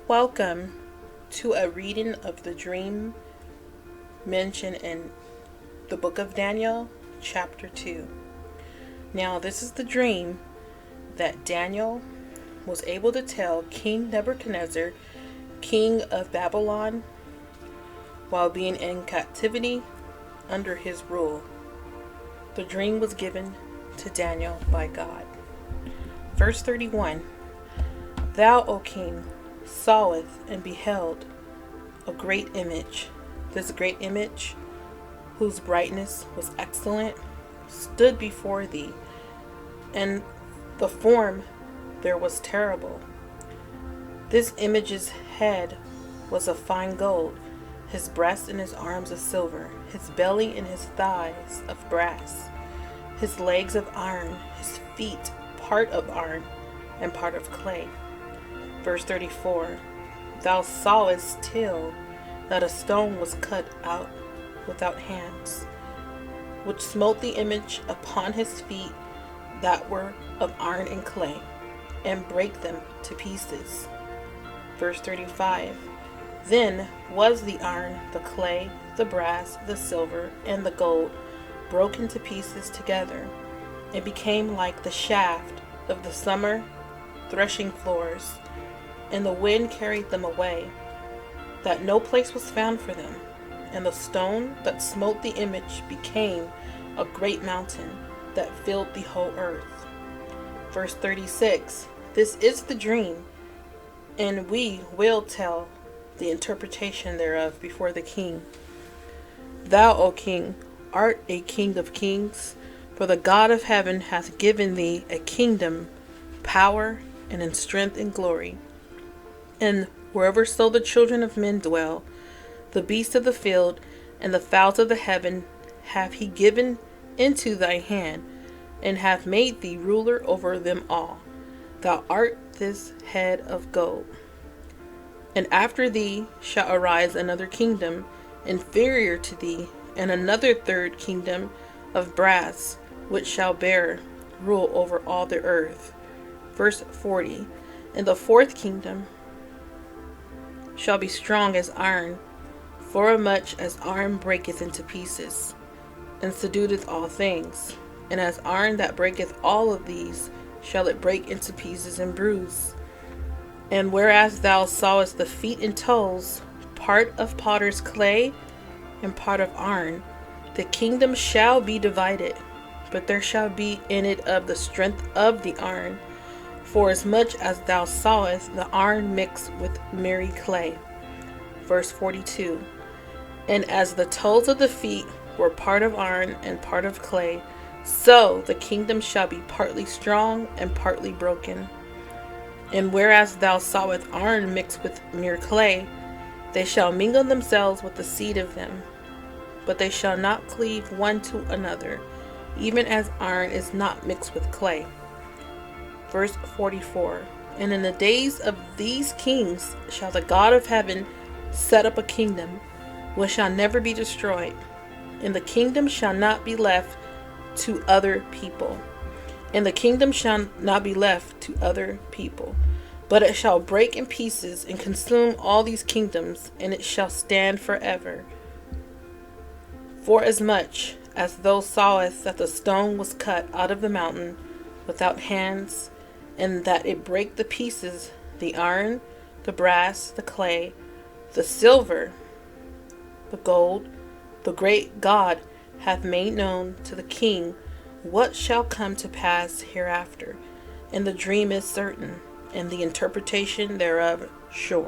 Welcome to a reading of the dream mentioned in the book of Daniel, chapter 2. Now, this is the dream that Daniel was able to tell King Nebuchadnezzar, king of Babylon, while being in captivity under his rule. The dream was given to Daniel by God. Verse 31. Thou, O king, sawest and beheld a great image. This great image, whose brightness was excellent, stood before thee, and the form there was terrible. This image's head was of fine gold, his breast and his arms of silver, his belly and his thighs of brass, his legs of iron, his feet part of iron and part of clay. Verse 34. Thou sawest till that a stone was cut out without hands, which smote the image upon his feet that were of iron and clay, and brake them to pieces. Verse 35. Then was the iron, the clay, the brass, the silver, and the gold broken to pieces together, and became like the shaft of the summer threshing floors, and the wind carried them away, that no place was found for them. And the stone that smote the image became a great mountain that filled the whole earth. Verse 36. This is the dream, and we will tell the interpretation thereof before the king. Thou, O king, art a king of kings, for the God of heaven hath given thee a kingdom, power, and in strength and glory. And wherever so the children of men dwell, the beasts of the field and the fowls of the heaven hath he given into thy hand, and hath made thee ruler over them all. Thou art this head of gold. And after thee shall arise another kingdom inferior to thee, and another third kingdom of brass, which shall bear rule over all the earth. Verse 40. And the fourth kingdom shall be strong as iron, forasmuch as iron breaketh into pieces, and subdueth all things. And as iron that breaketh all of these, shall it break into pieces and bruise. And whereas thou sawest the feet and toes, part of potter's clay and part of iron, the kingdom shall be divided, but there shall be in it of the strength of the iron, forasmuch as thou sawest the iron mixed with miry clay. Verse 42. And as the toes of the feet were part of iron and part of clay, so the kingdom shall be partly strong and partly broken. And whereas thou sawest iron mixed with mere clay, they shall mingle themselves with the seed of them, but they shall not cleave one to another, even as iron is not mixed with clay. Verse 44. And in the days of these kings shall the God of heaven set up a kingdom which shall never be destroyed, and the kingdom shall not be left to other people. And the kingdom shall not be left to other people, but it shall break in pieces and consume all these kingdoms, and it shall stand forever. Forasmuch as thou sawest that the stone was cut out of the mountain without hands, and that it brake the pieces, the iron, the brass, the clay, the silver, the gold, the great God hath made known to the king what shall come to pass hereafter. And the dream is certain, and the interpretation thereof sure.